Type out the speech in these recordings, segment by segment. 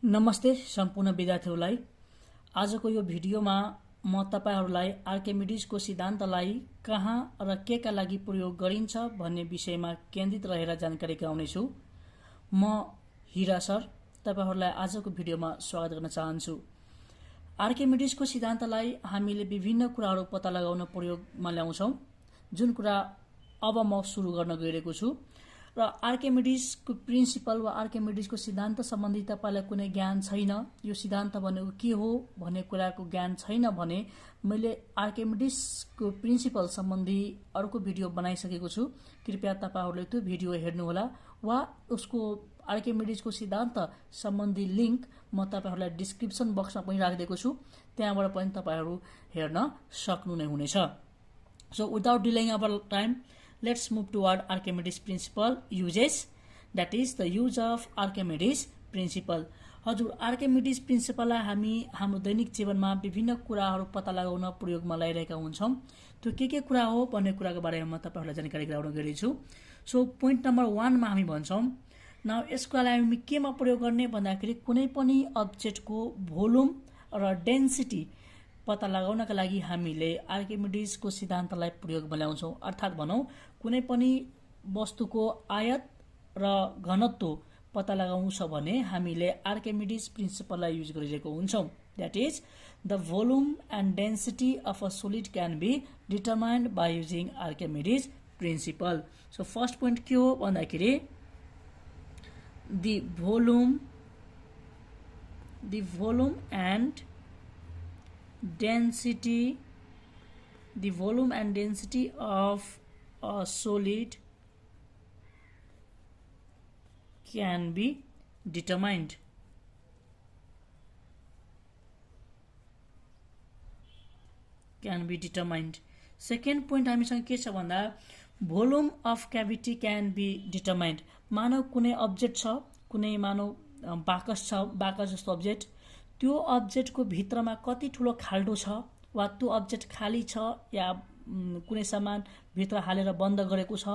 नमस्ते सम्पूर्ण विद्यार्थीहरूलाई। आजको यो भिडियोमा म तपाईहरुलाई आर्किमिडीजको सिद्धान्तलाई कहाँ र केका लागि प्रयोग गरिन्छ भन्ने विषयमा केन्द्रित रहेर जानकारी गराउने छु। म हिरा सर तपाईहरुलाई आजको भिडियोमा स्वागत गर्न चाहन्छु। आर्किमिडीजको सिद्धान्तलाई हामीले विभिन्न कुराहरू पत्ता लगाउन प्रयोगमा ल्याउँछौं, जुन कुरा अब म सुरु गर्न गइरहेको छु। र आर्किमिडीजको प्रिन्सिपल वा आर्किमिडीजको सिद्धान्त सम्बन्धी तपाईलाई कुनै ज्ञान छैन, यो सिद्धान्त भनेको के हो भन्ने कुराको ज्ञान छैन भने मैले आर्किमिडीजको प्रिन्सिपल सम्बन्धी अर्को भिडियो बनाइसकेको छु। कृपया तपाईहरुले त्यो भिडियो हेर्नुहोला वा उसको आर्किमिडीजको सिद्धान्त सम्बन्धी लिंक म तपाईहरुलाई डिस्क्रिप्सन बक्समा पनि राखिदिएको छु, त्यहाँबाट पनि तपाईहरु हेर्न सक्नु नै हुनेछ। So without delaying our time, let's move toward Archimedes principle uses, that is the use of Archimedes principle. हजुर, आर्किमिडीज प्रिन्सिपललाई हामी हाम्रो दैनिक जीवनमा विभिन्न कुराहरू पत्ता लगाउन प्रयोगमा ल्याइरहेका हुन्छौं। त्यो के कुरा हो भन्ने कुराको बारेमा म तपाईहरुलाई जानकारी गराउन गइरहेको छु। सो पोइन्ट नम्बर 1 मा हामी भन्छौं, नाउ यसको लागि हामी केमा प्रयोग गर्ने भन्दाखेरि कुनै पनि अब्जेक्टको भोल्युम र डेन्सिटी पत्ता लगाउनका लागि हामीले आर्किमिडीजको सिद्धान्तलाई प्रयोगमा ल्याउँछौं। अर्थात भनौं कुनै पनि वस्तुको आयत र घनत्व पत्ता लगाउनु छ भने हामीले आर्किमिडीज प्रिन्सिपललाई युज गरिरहेको हुन्छौं। That is the volume and density of a solid can be determined by using Archimedes principle. So first point के हो भन्दाखेरि the volume and density of a solid can be determined. Second point हामीसँग के छ भन्दा volume of cavity can be determined. मानव कुनै object छ, कुनै मानव बाकस छ, बाकस जस्तो अब्जेक्ट, त्यो अब्जेक्टको भित्रमा कति ठूलो खाल्डो छ वा त्यो अब्जेक्ट खाली छ या कुनै सामान भित्र हालेर बन्द गरेको छ,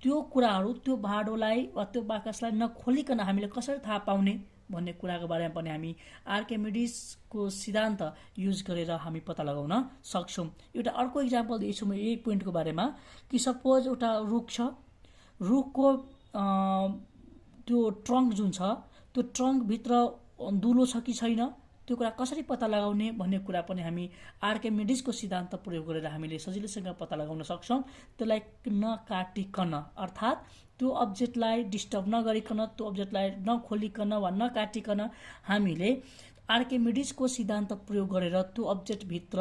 त्यो कुराहरू त्यो भाडोलाई वा त्यो बाकसलाई नखोलिकन हामीले कसरी थाहा पाउने भन्ने कुराको बारेमा पनि हामी आर्किमिडीजको सिद्धान्त युज गरेर हामी पत्ता लगाउन सक्छौं। एउटा अर्को एक्जाम्पल दिन्छु म यही पोइन्टको बारेमा कि सपोज एउटा रुख छ, रुखको त्यो ट्रङ्क जुन छ, त्यो ट्रङ्क भित्र दुलो छ कि छैन, त्यो कुरा कसरी पत्ता लगाउने भन्ने कुरा पनि हामी आर्किमिडीजको सिद्धान्त प्रयोग गरेर हामीले सजिलैसँग पत्ता लगाउन सक्छौं। त्यसलाई नकाटिकन, अर्थात त्यो अब्जेक्टलाई डिस्टर्ब नगरिकन, त्यो अब्जेक्टलाई नखोलिकन वा नकाटिकन हामीले आर्किमिडीजको सिद्धान्त प्रयोग गरेर त्यो अब्जेक्ट भित्र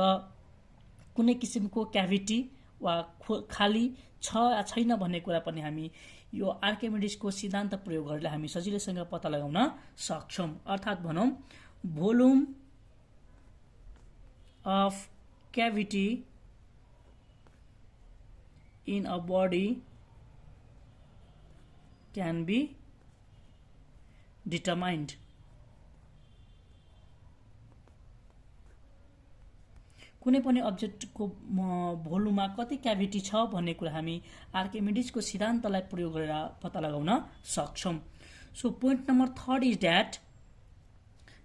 कुनै किसिमको क्याभिटी वा खाली छ या छैन भन्ने कुरा पनि हामी यो आर्किमिडीजको सिद्धान्त प्रयोग गरेर हामी सजिलैसँग पत्ता लगाउन सक्छौं। अर्थात भनौं volume of cavity in a body can be determined. कुनै पनि अब्जेक्टको भोल्युममा कति क्याभिटी छ भन्ने कुरा हामी आर्किमिडीजको सिद्धान्तलाई प्रयोग गरेर पत्ता लगाउन सक्छौं। So point number 3 is that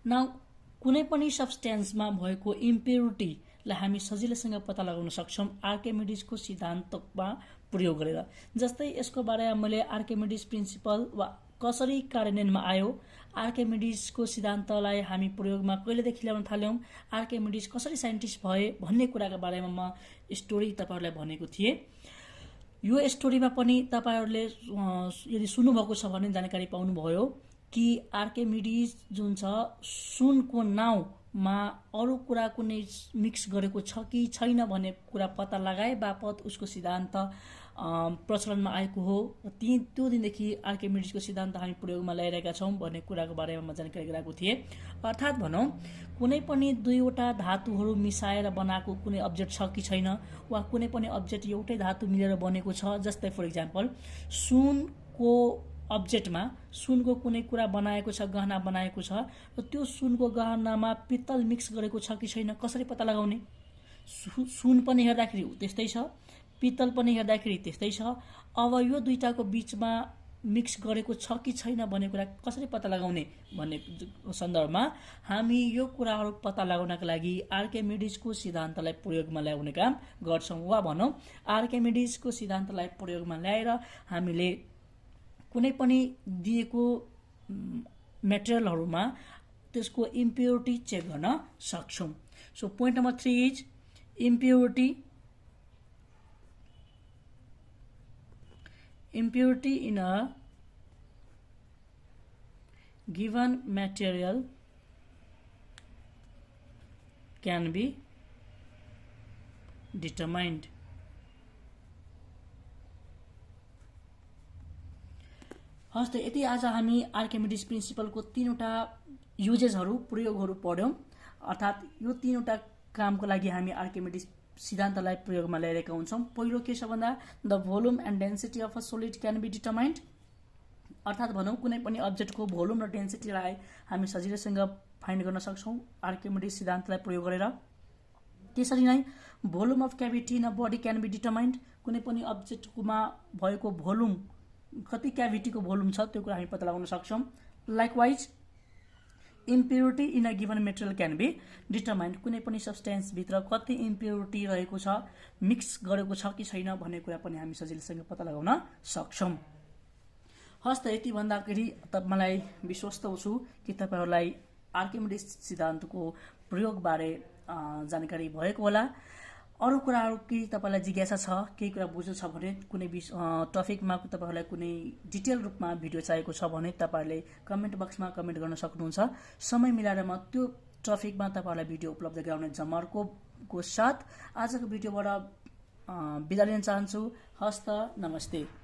now कुनै पनि सब्स्टेन्समा भएको इम्प्युरिटीलाई हामी सजिलैसँग पत्ता लगाउन सक्छौं आर्किमिडीजको सिद्धान्तमा प्रयोग गरेर। जस्तै यसको बारेमा मैले आर्किमिडीज प्रिन्सिपल वा कसरी कार्यान्वयनमा आयो, आर्किमिडीजको सिद्धान्तलाई हामी प्रयोगमा कहिलेदेखि ल्याउन थाल्यौं, आर्किमिडीज कसरी साइन्टिस्ट भए भन्ने कुराको बारेमा म स्टोरी तपाईहरुलाई भनेको थिए। यो स्टोरीमा पनि तपाईहरुले यदि सुन्नुभएको छ भने जानकारी पाउनुभयो कि आर्किमिडीज जुन छ सुनको नाउमा अरु कुरा कुनै मिक्स गरेको छ कि छैन भन्ने कुरा पत्ता लगाए बापत उसको सिद्धान्त प्रचलनमा आएको हो। त्यो दिनदेखि आर्किमिडीजको सिद्धान्त हामी प्रयोगमा ल्याइरहेका छौं भन्ने कुराको बारेमा म जानकारी गराएको थिए। अर्थात भनौं कुनै पनि दुईवटा धातुहरू मिसाएर बनाएको कुनै अब्जेक्ट छ कि छैन वा कुनै पनि अब्जेक्ट एउटै धातु मिलेर बनेको छ। जस्तै फर इक्जाम्पल सुनको अब्जेक्टमा सुनको कुनै कुरा बनाएको छ, गहना बनाएको छ र त्यो सुनको गहनामा पित्तल मिक्स गरेको छ कि छैन कसरी पत्ता लगाउने? सुन पनि हेर्दाखेरि त्यस्तै छ, पित्तल पनि हेर्दाखेरि त्यस्तै छ। अब यो दुईटाको बीचमा मिक्स गरेको छ कि छैन भन्ने कुरा कसरी पत्ता लगाउने भन्ने सन्दर्भमा हामी यो कुराहरू पत्ता लगाउनका लागि आर्किमिडिजको सिद्धान्तलाई प्रयोगमा ल्याउने काम गर्छौँ, वा भनौँ आर्किमिडिजको सिद्धान्तलाई प्रयोगमा ल्याएर हामीले कुनै पनि दिएको मेटेरियलहरूमा त्यसको इम्प्योरिटी चेक गर्न सक्छौँ। So point number 3 is impurity in a given material can be determined. हस् त यति आज हामी आर्किमिडिज प्रिन्सिपलको 3वटा युजेसहरू प्रयोगहरू पढ्यौँ। अर्थात् यो 3वटा कामको लागि हामी आर्किमिडिज सिद्धान्तलाई प्रयोगमा ल्याइरहेका हुन्छौँ। पहिलो के छ भन्दा the volume and density of a solid can be determined, अर्थात् भनौँ कुनै पनि अब्जेक्टको भोल्युम र डेन्सिटीलाई हामी सजिलैसँग फाइन्ड गर्न सक्छौँ आर्किमिडिज सिद्धान्तलाई प्रयोग गरेर। त्यसरी नै volume of cavity in a body can be determined, कुनै पनि अब्जेक्टकोमा भएको भोल्युम कति क्याभिटीको भोल्युम छ त्यो कुरा हामी पत्ता लगाउन सक्छौँ। Likewise impurity in a given material can be determined, कुनै पनि सब्सटेन्सभित्र कति इम्प्युरिटी रहेको छ, मिक्स गरेको छ कि छैन भन्ने कुरा पनि हामी सजिलैसँग पत्ता लगाउन सक्छौँ। हस् त यति भन्दाखेरि मलाई विश्वस्त छु कि तपाईँहरूलाई आर्किमिडिज सिद्धान्तको प्रयोगबारे जानकारी भएको होला। अरू कुराहरू केही तपाईँलाई जिज्ञासा छ, केही कुरा बुझ्नु छ भने, कुनै टपिकमा तपाईँहरूलाई कुनै डिटेल रूपमा भिडियो चाहिएको छ भने तपाईँहरूले कमेन्ट बक्समा कमेन्ट गर्न सक्नुहुन्छ। समय मिलाएर म त्यो टपिकमा तपाईँहरूलाई भिडियो उपलब्ध गराउने जमर्को साथ आजको भिडियोबाट बिदा लिन चाहन्छु। हस्त नमस्ते।